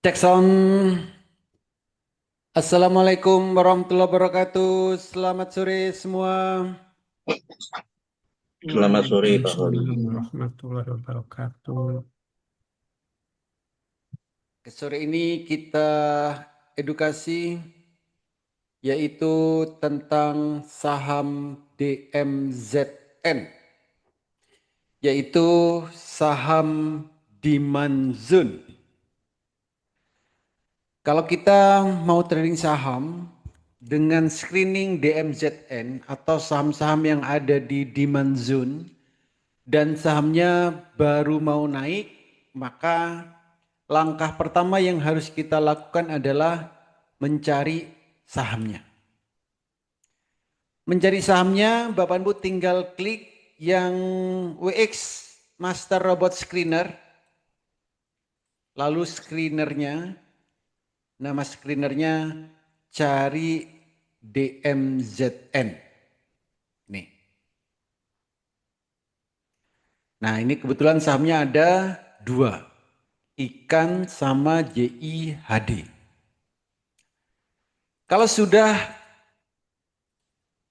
Cek sound. Assalamualaikum warahmatullahi wabarakatuh. Selamat sore semua. Selamat sore Pak Holi. Waalaikumsalam warahmatullahi wabarakatuh. Sore ini kita edukasi yaitu tentang saham DMZN, yaitu saham demand zone. Kalau kita mau trading saham dengan screening DMZN atau saham-saham yang ada di demand zone dan sahamnya baru mau naik, maka langkah pertama yang harus kita lakukan adalah mencari sahamnya. Mencari sahamnya, Bapak Ibu tinggal klik yang WX Master Robot Screener, lalu screenernya, nama screenernya cari DMZN. Nih. Nah ini kebetulan sahamnya ada dua. Ikan sama JIHD. Kalau sudah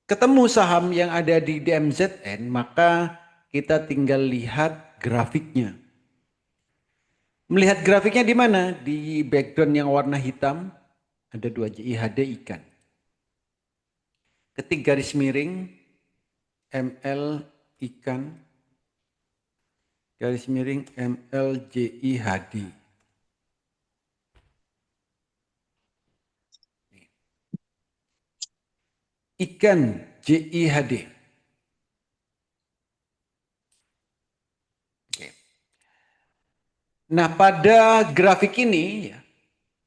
ketemu saham yang ada di DMZN, maka kita tinggal lihat grafiknya. Melihat grafiknya di mana? Di background yang warna hitam, ada dua JIHD ikan. Ketik garis miring, ML ikan, garis miring MLJIHD. Ikan JIHD. Oke. Nah, pada grafik ini,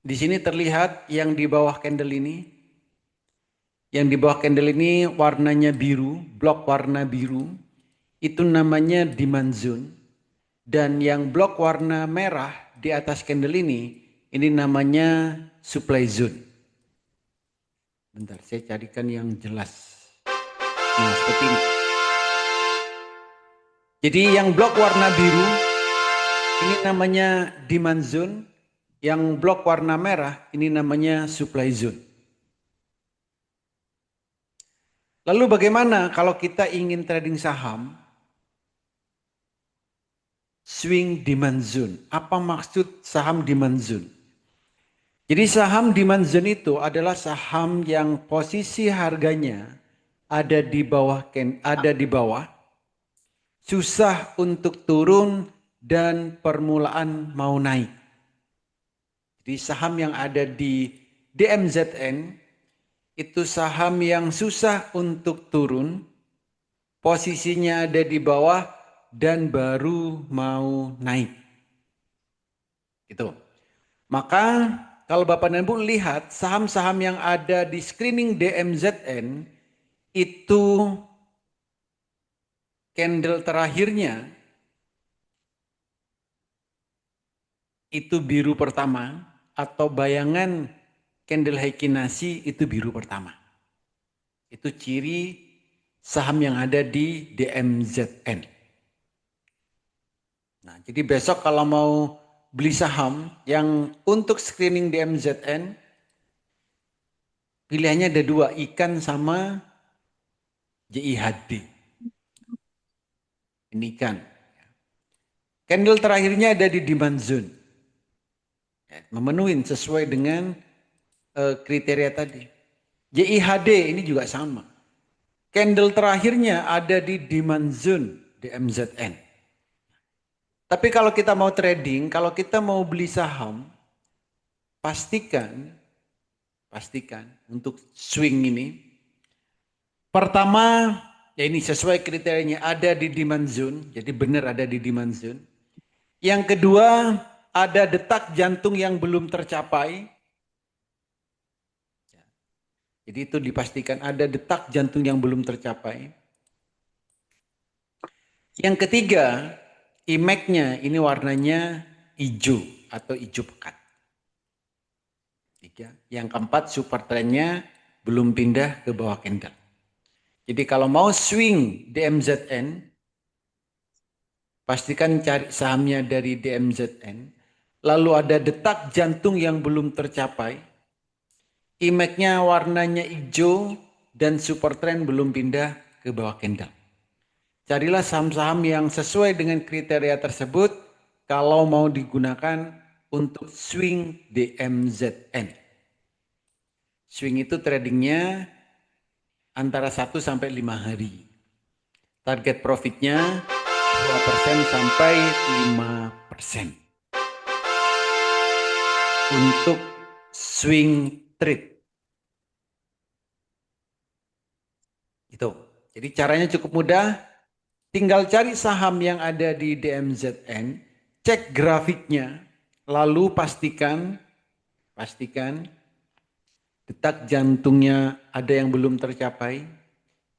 di sini terlihat yang di bawah candle ini. Yang di bawah candle ini warnanya biru, blok warna biru. Itu namanya demand zone. Dan yang blok warna merah di atas candle ini namanya supply zone. Bentar, saya carikan yang jelas. Nah, seperti ini. Jadi yang blok warna biru, ini namanya demand zone. Yang blok warna merah, ini namanya supply zone. Lalu bagaimana kalau kita ingin trading saham? Swing demand zone. Apa maksud saham demand zone? Jadi saham demand zone itu adalah saham yang posisi harganya ada di bawah, susah untuk turun dan permulaan mau naik. Jadi saham yang ada di DMZN itu saham yang susah untuk turun, posisinya ada di bawah dan baru mau naik. Gitu. Maka kalau Bapak dan Ibu lihat saham-saham yang ada di screening DMZN itu candle terakhirnya itu biru pertama atau bayangan candle Heikinasi itu biru pertama. Itu ciri saham yang ada di DMZN. Nah, jadi besok kalau mau beli saham yang untuk screening DMZN, pilihannya ada dua, ikan sama JIHD. Ini ikan. Candle terakhirnya ada di demand zone. Memenuhi sesuai dengan kriteria tadi. JIHD ini juga sama. Candle terakhirnya ada di demand zone DMZN. Tapi kalau kita mau trading, kalau kita mau beli saham, pastikan untuk swing ini. Pertama, ya ini sesuai kriterianya ada di demand zone, jadi benar ada di demand zone. Yang kedua, ada detak jantung yang belum tercapai. Jadi itu dipastikan ada detak jantung yang belum tercapai. Yang ketiga, IMAC-nya ini warnanya hijau atau hijau pekat. Tiga. Yang keempat, super trend-nya belum pindah ke bawah candle. Jadi kalau mau swing DMZN, pastikan cari sahamnya dari DMZN. lalu ada detak jantung yang belum tercapai, image-nya warnanya hijau, dan super trend belum pindah ke bawah candle. Carilah saham-saham yang sesuai dengan kriteria tersebut kalau mau digunakan untuk swing DMZN. Swing itu tradingnya antara 1 sampai 5 hari. Target profitnya 2% sampai 5% untuk swing trade. Itu. Jadi caranya cukup mudah. Tinggal cari saham yang ada di DMZN, cek grafiknya, lalu pastikan detak jantungnya ada yang belum tercapai,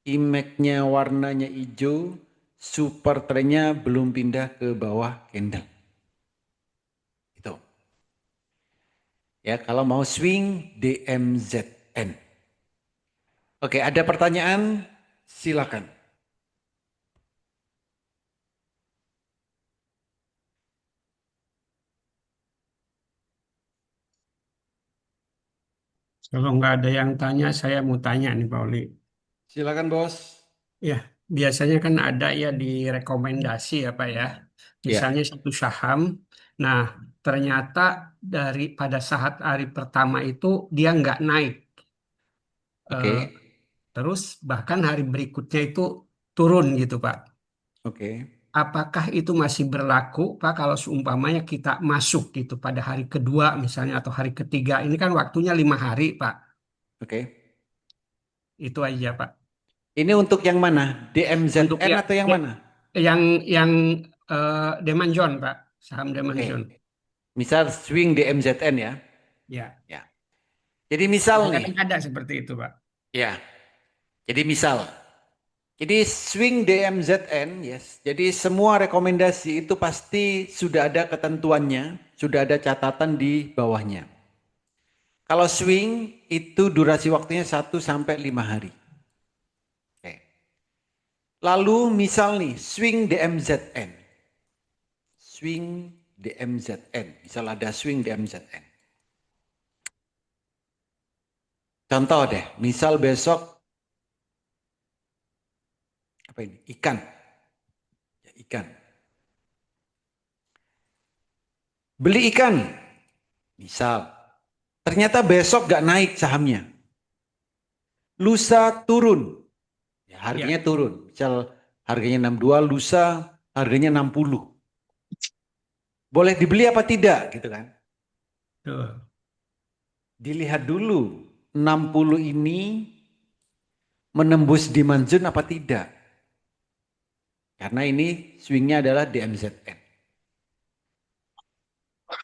image-nya warnanya hijau, super trend-nya belum pindah ke bawah candle. Itu. Ya, kalau mau swing DMZN. Oke, ada pertanyaan? Silakan. Kalau nggak ada yang tanya, saya mau tanya nih Pak Oli. Silakan, Bos. Ya, biasanya kan ada ya di rekomendasi ya Pak ya. Ya, Misalnya satu saham, nah ternyata pada saat hari pertama itu dia nggak naik. oke. Eh, Terus bahkan hari berikutnya itu turun gitu Pak. Oke. Apakah itu masih berlaku Pak kalau seumpamanya kita masuk gitu pada hari kedua misalnya atau hari ketiga? Ini kan waktunya 5 hari Pak. Oke. Itu aja Pak. Ini untuk yang mana? Untuk DMZN ya, atau yang ya, mana? yang Demand John Pak, saham Demand Oke. John. Misal swing DMZN ya. Ya, Ya. Jadi misal nih. kadang-kadang ada seperti itu Pak. Ya. Jadi misal. Jadi swing DMZN, yes. Jadi semua rekomendasi itu pasti sudah ada ketentuannya, sudah ada catatan di bawahnya. Kalau swing itu durasi waktunya 1 sampai 5 hari. Oke. Lalu misal nih, swing DMZN. Swing DMZN. Misal ada swing DMZN. Contoh deh, misal besok apa ini? Ikan. Ya, ikan. Beli ikan. Misal. Ternyata besok gak naik sahamnya. Lusa turun. Ya, harganya Ya, turun. Misal harganya 62, lusa harganya 60. Boleh dibeli apa tidak gitu kan? tuh. Dilihat dulu 60 ini menembus demand zone apa tidak. Karena ini swingnya adalah DMZN.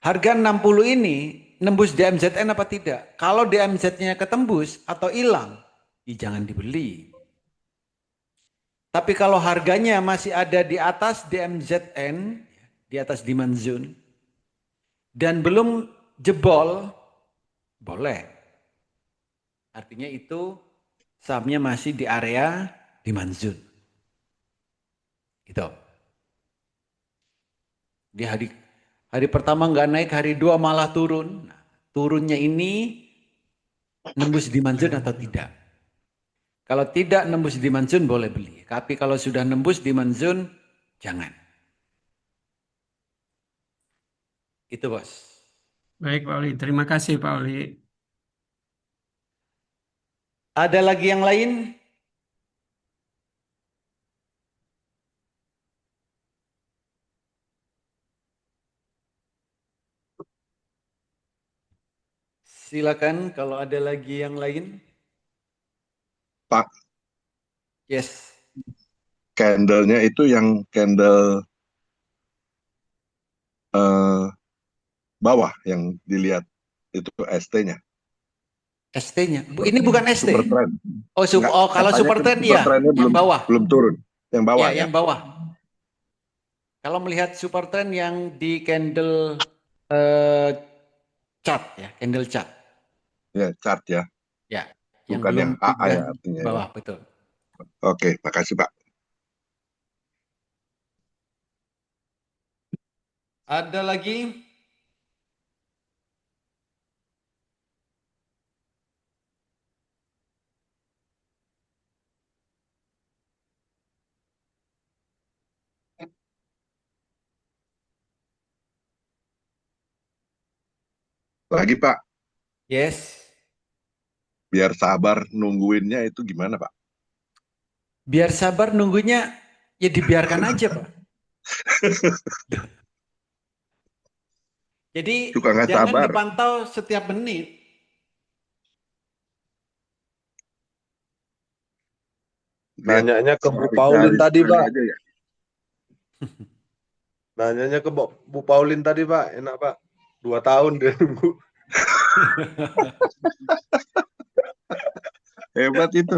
Harga 60 ini nembus DMZN apa tidak? Kalau DMZ-nya ketembus atau hilang, ya jangan dibeli. Tapi kalau harganya masih ada di atas DMZN, di atas demand zone, dan belum jebol, boleh. Artinya itu sahamnya masih di area demand zone. Gitu. Di hari pertama nggak naik, hari dua malah turun. Nah, turunnya ini nembus demand zone atau tidak? Kalau tidak nembus demand zone boleh beli. Tapi kalau sudah nembus demand zone, jangan. Itu bos. Baik Pak Oli, terima kasih Pak Oli. Ada lagi yang lain? Silakan kalau ada lagi yang lain. Pak, Yes. candlenya itu yang candle eh, bawah yang dilihat itu ST-nya. ST-nya. Ini bukan ST. Super trend. Oh, Enggak, kalau katanya super kan trend super iya, trendnya yang bawah. belum turun. Yang bawah Ya, ya. yang bawah. Kalau melihat super trend yang di candle eh, chart ya, candle chart. Ya, chart ya. Ya, yang Bukan belum yang AA pindah ya artinya ya. bawah, betul. Oke, makasih Pak. Ada lagi? Lagi Pak, Yes. biar sabar nungguinnya itu gimana Pak? Biar sabar nunggunya, ya dibiarkan aja, Pak. Jadi Suka nggak jangan sabar. dipantau setiap menit. Lihat Nanyanya ke Bu Paulin sehari tadi, sekali Pak. aja ya. Nanyanya ke Bu Paulin tadi, Pak. Enak, Pak. 2 tahun dia nunggu. Hebat itu.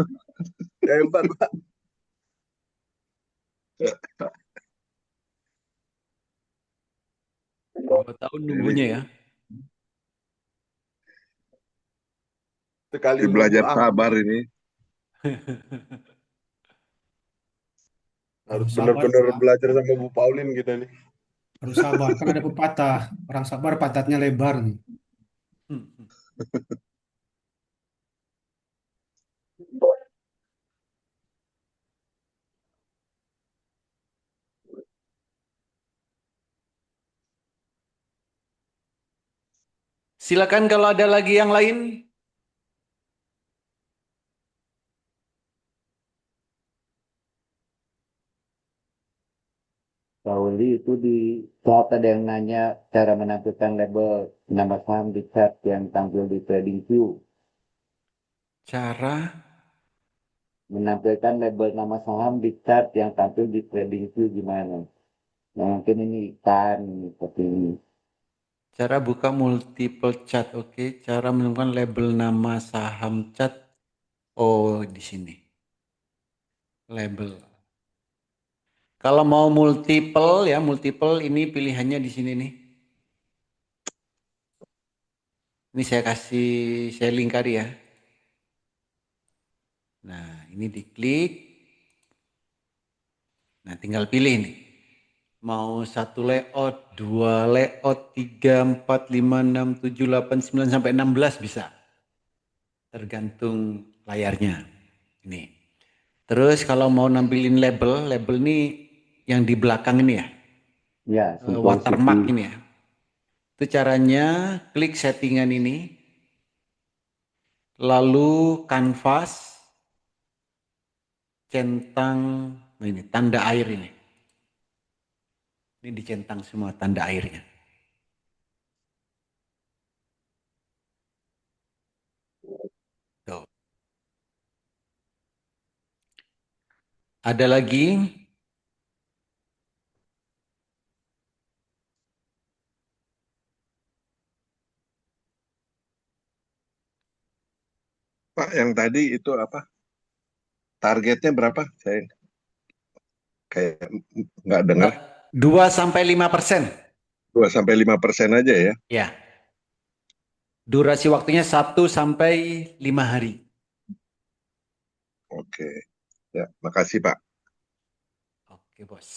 Hebat, Pak. Dua tahun Ini nunggunya ya. Sekali si nunggu belajar sabar ini. harus Harus sabar, benar-benar Pak. belajar sama Bu Paulin kita nih. Harus sabar. Kan ada pepatah. Orang sabar pantatnya lebar. Silakan kalau ada lagi yang lain. Pauli itu di saat ada yang nanya cara menampilkan label nama saham di chart yang tampil di TradingView. Cara Menampilkan label nama saham di chart yang tampil di TradingView gimana? Nah, mungkin ini ikan seperti ini. cara buka multiple chart, oke. Cara menemukan label nama saham chart. Oh, di sini. Label. Kalau mau multiple ya, multiple ini pilihannya di sini nih. Ini saya kasih sharing kali ya. Nah, ini diklik. Nah, tinggal pilih nih. Mau 1 layout, 2 layout, 3, 4, 5, 6, 7, 8, 9, sampai 16 bisa. Tergantung layarnya. Ini. Terus kalau mau nampilin label, label ini yang di belakang ini ya. Ya, Simple Watermark City. ini ya. Itu caranya klik settingan ini. Lalu kanvas, centang, nah ini tanda air ini. Ini dicentang semua tanda airnya. Tuh. Ada lagi. Pak, yang tadi itu apa? Targetnya berapa? Saya kayak nggak dengar. 2-5%. 2-5% aja ya. Ya. Durasi waktunya 1-5 hari. Oke. Ya, makasih Pak. Oke, Bos.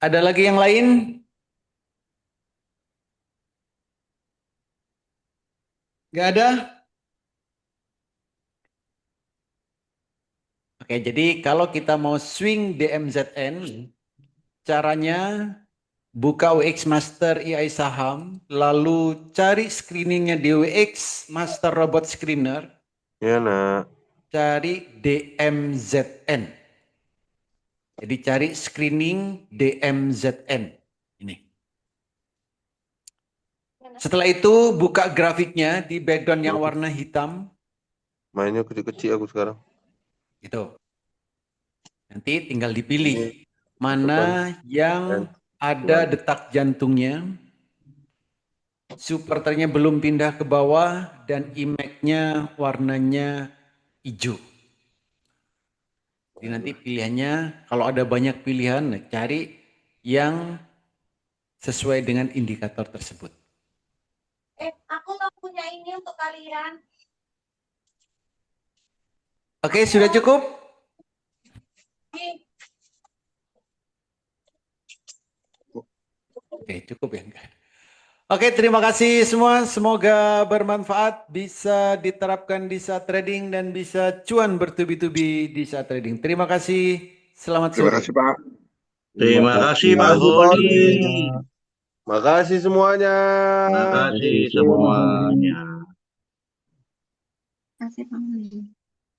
Ada lagi yang lain? Nggak ada? Oke, jadi kalau kita mau swing DMZN, caranya buka WX Master EI Saham, lalu cari screeningnya di WX Master Robot Screener, Iya, Nak. cari DMZN. Jadi cari screening DMZN. Ini. Setelah itu buka grafiknya di background yang warna hitam. Mainnya kecil-kecil aku sekarang. Gitu. Nanti tinggal dipilih mana yang ada detak jantungnya, supporternya belum pindah ke bawah, dan image-nya warnanya hijau. Jadi nanti pilihannya, kalau ada banyak pilihan, cari yang sesuai dengan indikator tersebut. Aku nggak punya ini untuk kalian. Oke, sudah cukup? Oke, cukup ya. Oke, terima kasih semua. Semoga bermanfaat, bisa diterapkan di saat trading dan bisa cuan bertubi-tubi di saat trading. Terima kasih. Selamat Terima sore. kasih Pak. Terima kasih Pak Makasih Pak Hodi. Odi. Makasih semuanya. Terima kasih semuanya. Kasih, Bang.